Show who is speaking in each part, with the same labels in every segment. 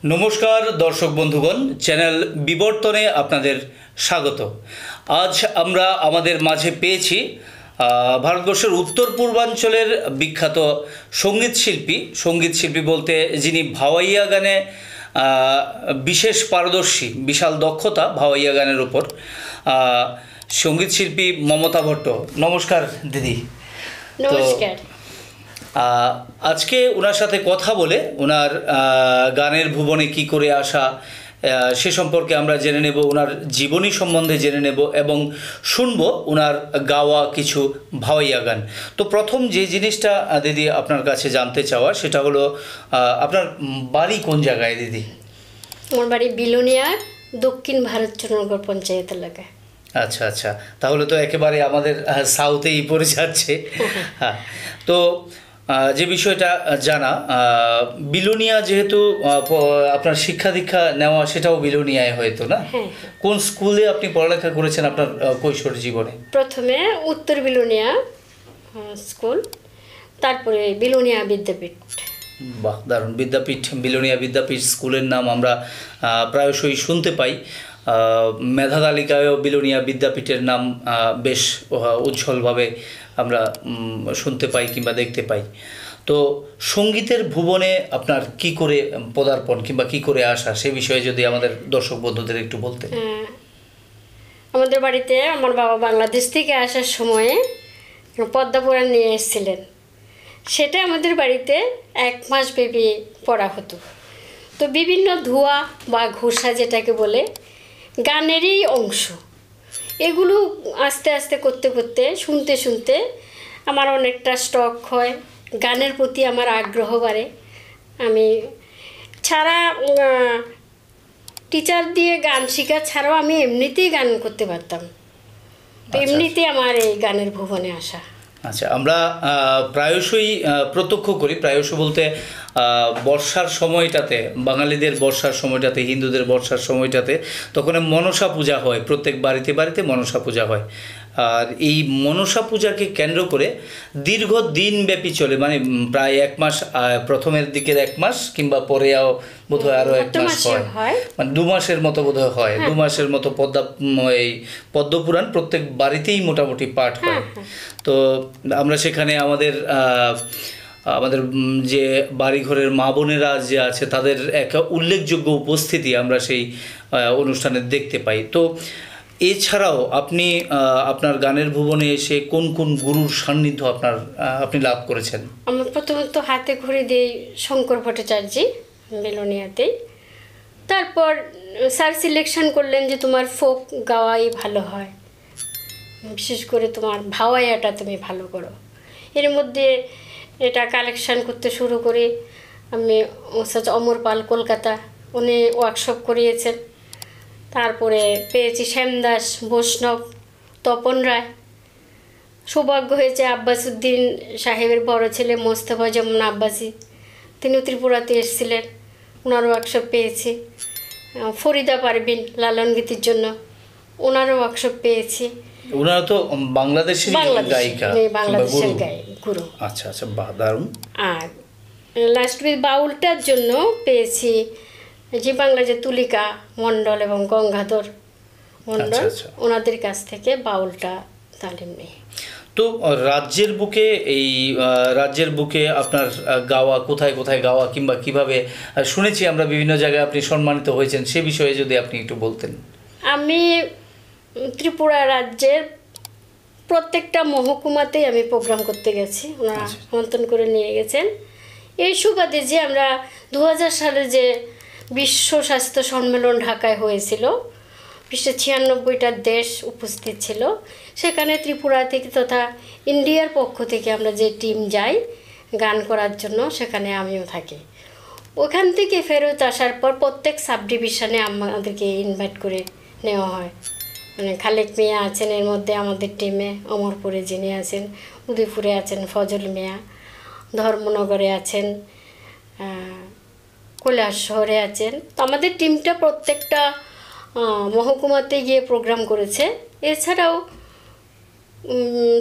Speaker 1: নমস্কার দর্শক বন্ধুগণ, চ্যানেল বিবর্তনে আপনাদের স্বাগত। আজ আমরা আমাদের মাঝে পেয়েছি ভারতবর্ষের উত্তর পূর্বাঞ্চলের বিখ্যাত সঙ্গীতশিল্পী বলতে যিনি ভাওয়াইয়া গানে বিশেষ পারদর্শী, বিশাল দক্ষতা ভাওয়াইয়া গানের উপর, সঙ্গীতশিল্পী মমতা ভট্ট। নমস্কার দিদি।
Speaker 2: নমস্কার।
Speaker 1: আজকে ওনার সাথে কথা বলে ওনার গানের ভুবনে কি করে আসা সে সম্পর্কে আমরা জেনে নেব, ওনার জীবনী সম্বন্ধে জেনে নেব এবং শুনবো ওনার গাওয়া কিছু ভাওয়াইয়া গান। তো প্রথম যে জিনিসটা দিদি আপনার কাছে জানতে চাওয়া সেটা হলো আপনার বাড়ি কোন জায়গায় দিদি?
Speaker 2: আমার বাড়ি বিলোনিয়া, দক্ষিণ ভারতচন্দ্রনগর পঞ্চায়েত এলাকায়।
Speaker 1: আচ্ছা আচ্ছা, তাহলে তো একেবারে আমাদের সাউথেই পড়ে যাচ্ছে। হ্যাঁ, তো যে বিষয়টা জানা, বিলোনিয়া যেহেতু আপনার শিক্ষা দীক্ষা নেওয়া সেটাও বিলোনিয়ায় হয়তো না? কোন স্কুলে আপনি পড়ালেখা করেছেন আপনার কৈশোর জীবনে?
Speaker 2: প্রথমে উত্তর বিলোনিয়া স্কুল, তারপরে বিলোনিয়া বিদ্যাপীঠ।
Speaker 1: বাহ, দারুণ। বিদ্যাপীঠ, বিলোনিয়া বিদ্যাপীঠ স্কুলের নাম আমরা প্রায়শই শুনতে পাই। মেধা তালিকায়ও বিলোনিয়া বিদ্যাপীঠের নাম বেশ উজ্জ্বলভাবে আমরা শুনতে পাই কিংবা দেখতে পাই। তো সঙ্গীতের ভুবনে আপনার কি করে পদার্পণ কিংবা কি করে আসা সে বিষয়ে যদি আমাদের দর্শক বন্ধুদের একটু বলতেন।
Speaker 2: আমাদের বাড়িতে আমার বাবা বাংলাদেশ থেকে আসার সময়ে পদ্মপুরাণ নিয়ে এসেছিলেন। সেটা আমাদের বাড়িতে 1 মাস ব্যাপী পড়া হতো। তো বিভিন্ন ধোঁয়া বা ঘোষা যেটাকে বলে গানেরই অংশ, এগুলো আস্তে আস্তে করতে করতে শুনতে শুনতে আমার অনেকটা স্টক হয়, গানের প্রতি আমার আগ্রহ বাড়ে। আমি ছাড়া টিচার দিয়ে গান শেখা ছাড়াও আমি এমনিতেই গান করতে পারতাম। তো এমনিতেই আমার এই গানের ভুবনে আসা।
Speaker 1: আচ্ছা, আমরা প্রায়শই প্রত্যক্ষ করি, প্রায়শ বলতে বর্ষার সময়টাতে, বাঙালিদের বর্ষার সময়টাতে, হিন্দুদের বর্ষার সময়টাতে তখন মনসা পূজা হয়, প্রত্যেক বাড়িতে বাড়িতে মনসা পূজা হয়। আর এই মনসা পূজাকে কেন্দ্র করে দীর্ঘ দিনব্যাপী চলে, মানে প্রায় 1 মাস, প্রথমের দিকের 1 মাস কিংবা পরেও বোধহয় আরও 1 মাস হয়, মানে 2 মাসের মতো বোধহয় হয়। 2 মাসের মতো এই পদ্মপুরাণ প্রত্যেক বাড়িতেই মোটামুটি পাঠ হয়। তো আমরা সেখানে আমাদের যে বাড়িঘরের মা বোনেরা যে আছে তাদের এক উল্লেখযোগ্য উপস্থিতি আমরা সেই অনুষ্ঠানে দেখতে পাই। তো এছাড়াও আপনি আপনার গানের ভুবনে এসে কোন কোন গুরুর সান্নিধ্য আপনি লাভ করেছেন?
Speaker 2: আমার প্রথমত হাতে খড়ি দিই শঙ্কর ভট্টাচার্য বেলোনিয়াতেই। তারপর স্যার সিলেকশন করলেন যে তোমার ফোক গাওয়াই ভালো হয়, বিশেষ করে তোমার ভাওয়াইয়াটা তুমি ভালো করো। এর মধ্যে এটা কালেকশান করতে শুরু করি আমি। অমর পাল কলকাতা, উনি ওয়ার্কশপ করিয়েছেন। তারপরে পেয়েছি শ্যামদাস, বৈষ্ণব, তপন রায়। সৌভাগ্য হয়েছে আব্বাসুদ্দিন সাহেবের বড় ছেলে মোস্তফা জামান আব্বাসি, তিনিও ত্রিপুরাতে এসেছিলেন, ওনার ওয়ার্কশপ পেয়েছি। ফরিদা পারভিন লালন গীতির জন্য, ওনারও ওয়ার্কশপ পেয়েছি।
Speaker 1: ওনারা তো বাংলাদেশের গায়িকা,
Speaker 2: বাংলাদেশের গুরু।
Speaker 1: আচ্ছা আচ্ছা, দারুণ।
Speaker 2: আর লাস্ট উইথ বাউলটার জন্য পেয়েছি যে বাংলাদেশের তুলিকা মণ্ডল এবং গঙ্গাধর মণ্ডল, ওনাদের কাছ থেকে বাউলটা তালিম নেই।
Speaker 1: তো রাজ্যের বুকে আপনার গাওয়া কোথায় কোথায় গাওয়া কিংবা কিভাবে, শুনেছি আমরা বিভিন্ন জায়গায় আপনি সম্মানিত হয়েছেন, সে বিষয়ে যদি আপনি একটু বলতেন।
Speaker 2: আমি ত্রিপুরা রাজ্যের প্রত্যেকটা মহকুমাতেই আমি প্রোগ্রাম করতে গেছি, ওনারা আমন্ত্রণ করে নিয়ে গেছেন। এই সুবাদে যে আমরা 2000 সালে যে বিশ্ব স্বাস্থ্য সম্মেলন ঢাকায় হয়েছিল, বিশ্বের 96টা দেশ উপস্থিত ছিল, সেখানে ত্রিপুরা থেকে তথা ইন্ডিয়ার পক্ষ থেকে আমরা যে টিম যাই গান করার জন্য, সেখানে আমিও থাকি। ওখান থেকে ফেরত আসার পর প্রত্যেক সাব ডিভিশনে আমাদেরকে ইনভাইট করে নেওয়া হয়। মানে খালেক মিয়া আছেন এর মধ্যে আমাদের টিমে, অমরপুরে যিনি আছেন, উদয়পুরে আছেন ফজল মিয়া, ধর্মনগরে আছেন, কৈলাস শহরে আছেন। তো আমাদের টিমটা প্রত্যেকটা মহকুমাতে গিয়ে প্রোগ্রাম করেছে। এছাড়াও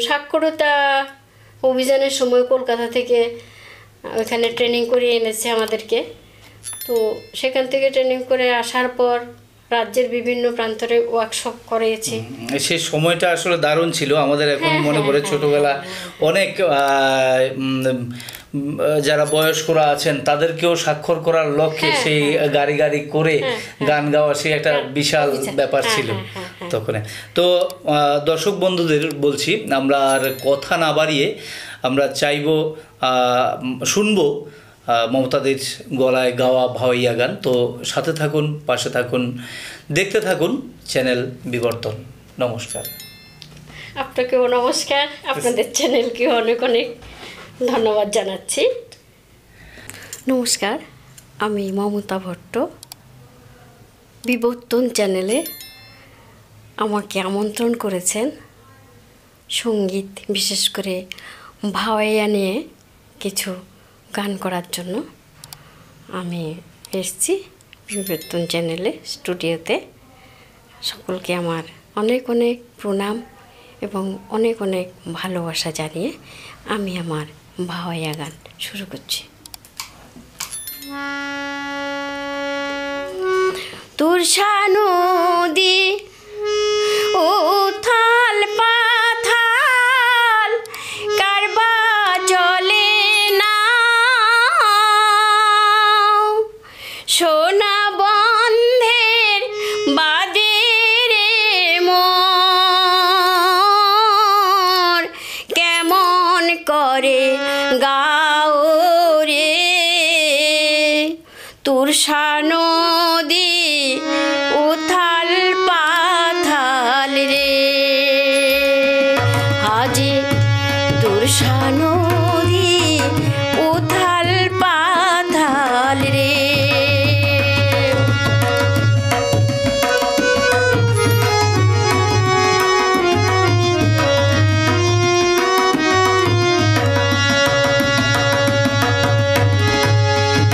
Speaker 2: সাক্ষরতা অভিযানের সময় কলকাতা থেকে ওইখানে ট্রেনিং করিয়ে এনেছে আমাদেরকে। তো সেখান থেকে ট্রেনিং করে আসার পর রাজ্যের বিভিন্ন প্রান্তরে ওয়ার্কশপ করেছি।
Speaker 1: সেই সময়টা আসলে দারুণ ছিল। আমাদের এখন
Speaker 2: হ্যাঁ,
Speaker 1: মনে
Speaker 2: হ্যাঁ,
Speaker 1: পড়ে
Speaker 2: হ্যাঁ,
Speaker 1: ছোটবেলা অনেক যারা বয়স্করা আছেন তাদেরকেও স্বাক্ষর করার লক্ষ্যে
Speaker 2: হ্যাঁ,
Speaker 1: সেই গাড়ি গাড়ি করে গান গাওয়া সেই একটা বিশাল ব্যাপার ছিল তখন। তো দর্শক বন্ধুদের বলছি, আমরা আর কথা না বাড়িয়ে আমরা চাইবো শুনবো মমতাদের গলায় গাওয়া ভাওয়াইয়া গান। তো সাথে থাকুন, পাশে থাকুন, দেখতে থাকুন চ্যানেল বিবর্তন। নমস্কার।
Speaker 2: আপনাকেও নমস্কার, আপনাদের চ্যানেলকেও অনেক অনেক ধন্যবাদ জানাচ্ছি। নমস্কার, আমি মমতা ভট্ট। বিবর্তন চ্যানেলে আমাকে আমন্ত্রণ করেছেন সঙ্গীত, বিশেষ করে ভাওয়াইয়া নিয়ে কিছু গান করার জন্য। আমি এসেছি বিবর্তন চ্যানেলে স্টুডিওতে। সকলকে আমার অনেক অনেক প্রণাম এবং অনেক অনেক ভালোবাসা জানিয়ে আমি আমার ভাওয়াইয়া গান শুরু করছি। তুরসা নদী উথাল পাথাল কারবা চলে না, সোনা বন্ধের বাদে রে মোর কেমন করে গাও রে। তুরসা নদী উথাল পাথাল রে, হাজি তুরসা নদী উথাল পাথাল রে।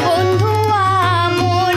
Speaker 2: বন্ধু আমর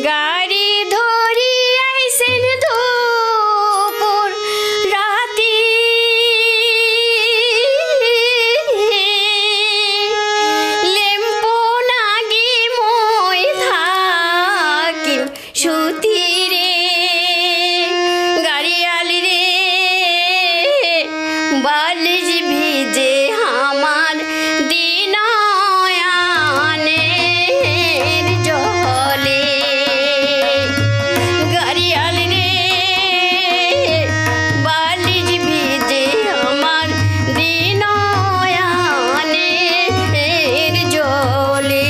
Speaker 2: গাড়ি ধরি আইসেন দুপুর রাতি, লেম্পো নাগি মই থাকিম সুতি রে, গাড়িয়ালি রে বালিশ ভিজে আমার দিনয়ানের জলে, গাড়িয়ালি রে বালিশ ভিজে আমার দিনয়ানের জলে।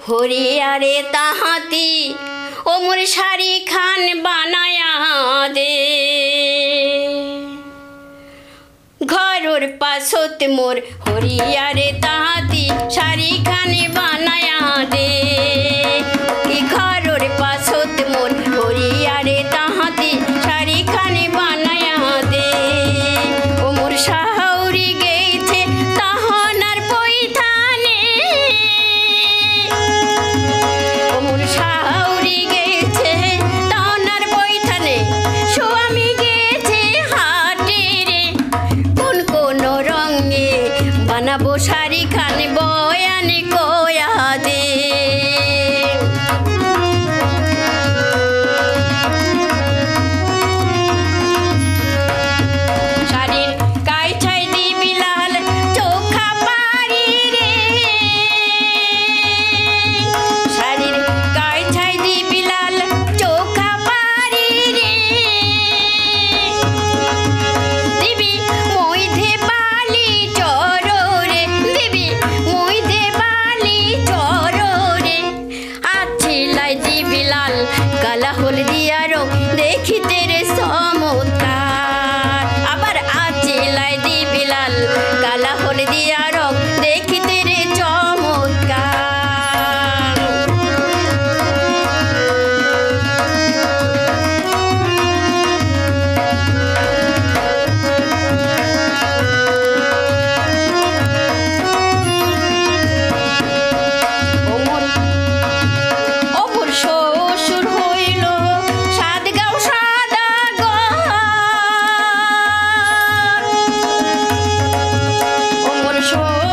Speaker 2: হরিয়ারে তাহাতি ও মোর শাড়ি খান বানায়া দে, ঘরর পাশত মোর হরিয়ারে তাহাতি শাড়ি খান বানায়া দে, কি ঘরর পাশত মোর হরিয়ারে তাহাতি শাড়ি খান বানায়া দে। ও মোর শাহরি গেছে তাহনার পৈথানে, ও মোর শাহরি গেছে তাহনার পৈথানে, স্বামী গেছে হাটে রে, কোন কোন রঙে বানাবো শাড়ি খান বয়ান কয়া দে। শাড়ির কাইছাই দিবি লাল চোখা পাড়ি রে, শাড়ির কাইছাই দিবি লাল চোখা পাড়ি রে, দিবি মইধে বালি চররে, দিবি মইধে বালি চররে, আছিলাই দিবি লাল কালা হলদিয়া রং দেখিতে রে চমৎকার, আবার আছিলাই দিবি লাল কালা হলদিয়া রং দেখিতে রে চমৎকার। অমর শ্বশুর হইল সাতগাঁও সাদাগর, অমর শ্বশুর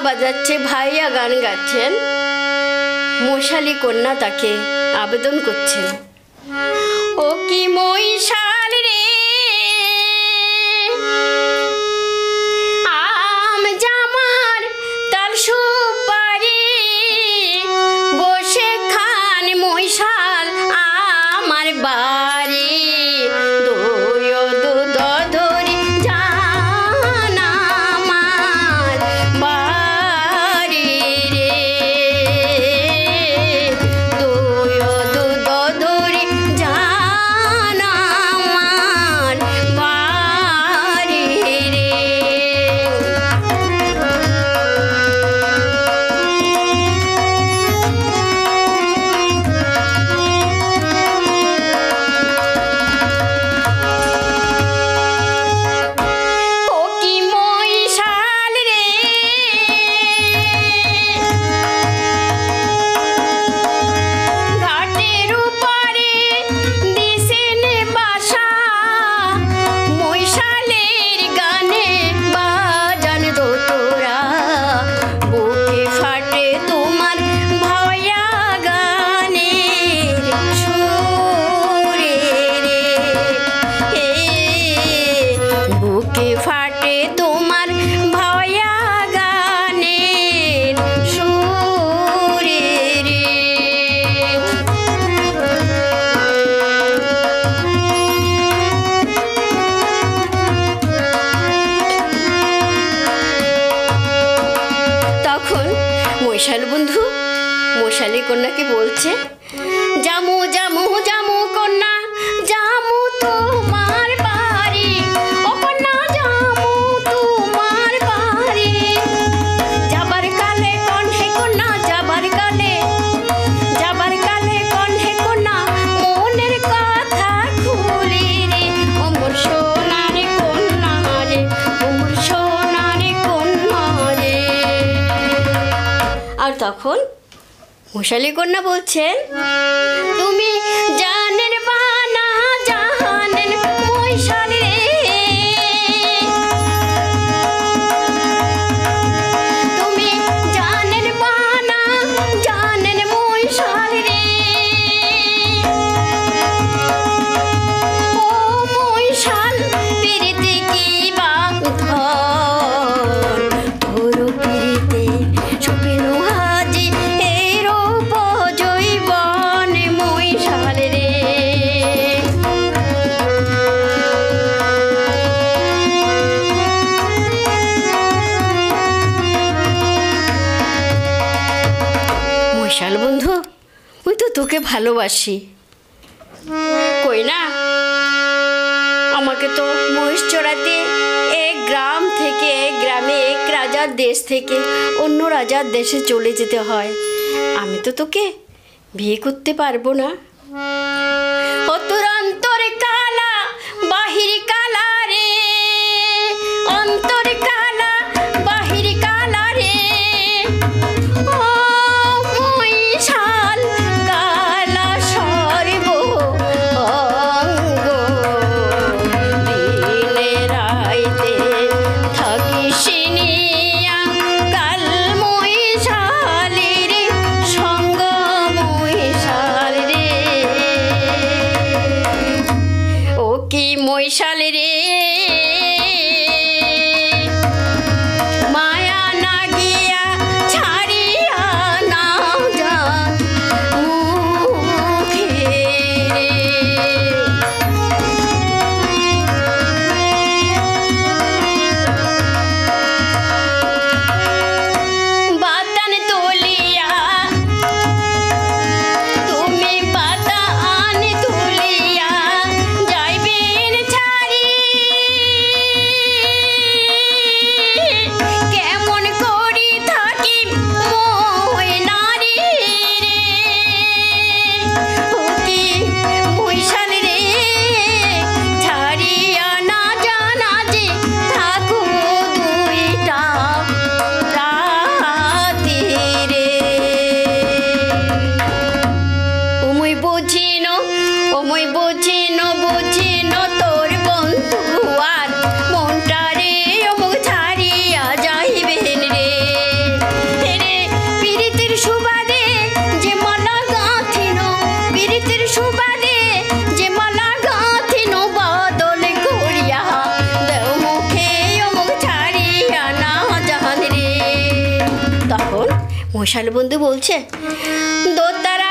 Speaker 2: বাজাচ্ছে, ভাইয়া গান গাচ্ছেন, মশালি কন্যা তাকে আবেদন করছেন, ও কি মহিষাল রে, আম জামার তাল সুপারি বসে খান মহিষাল আমার বাড়ি, দই ও দুধ ধরি জান আমার বাড়ি রে, দই ও দুধ ধরি জান আমার বাড়ি রে। ও কি মহিষাল রে, ঘাটের উপরে দিছেন বাসা, মহিষালের গানে বাজান দোতরা, বুকে ফাটে তোমার ভায়া গানের সুরে রে, বুকে ফাটে তোমার ভায়া গানের সুরে রে। তখন মশাল বন্ধু মশালি কন্যাকে বলছে, জামু জামু জামু কন্যা, জামু তোমার বাড়ি, ও কন্যা জামু তোমার বাড়ি, যাবার কালে কণ্ঠে কন্যা, যাবার কালে কণ্ঠে কন্যা, মনের কথা খুলি রে, অমর সোনার কন্যা রে, অমর সোনার কন্যা রে। আর তখন মশালি কন্যা বলছেন, তুমি জানের বানা জাহানের মহিষাল রে, তুমি জানের বানা জানের মহিষাল রে, ও মহিষাল পিরিতে কি বাঁধন, তোর পিরিতে সুপিনু হাজি এই রূপ জৈবন মহিষাল রে। মহিষাল বন্ধু, ওই তো তোকে ভালোবাসি, কই না, আমাকে তো মহিষ চড়াতে এক গ্রাম থেকে এক গ্রামে, এক রাজার দেশ থেকে অন্য রাজার দেশে চলে যেতে হয়, আমি তো তোকে বিয়ে করতে পারবো না। ও তোর অন্তর কালা বাহির কালা রে, অন্তর কালা বাহির কালা রে, ও মহিষাল কালা সর্ব অঙ্গ, দিনে রাইতে থাকিস নিয়া কাল মহিষালের সঙ্গ মহিষাল রে, ও কি মহিষাল রে, মায়া না গিয়া ছাড়িয়া না যা মুখে রে। বাতান তুলিয়া তুমি বাতান তুলিয়া যাইবেন ছাড়ি, মশাল বন্ধু বলছে, দোতারা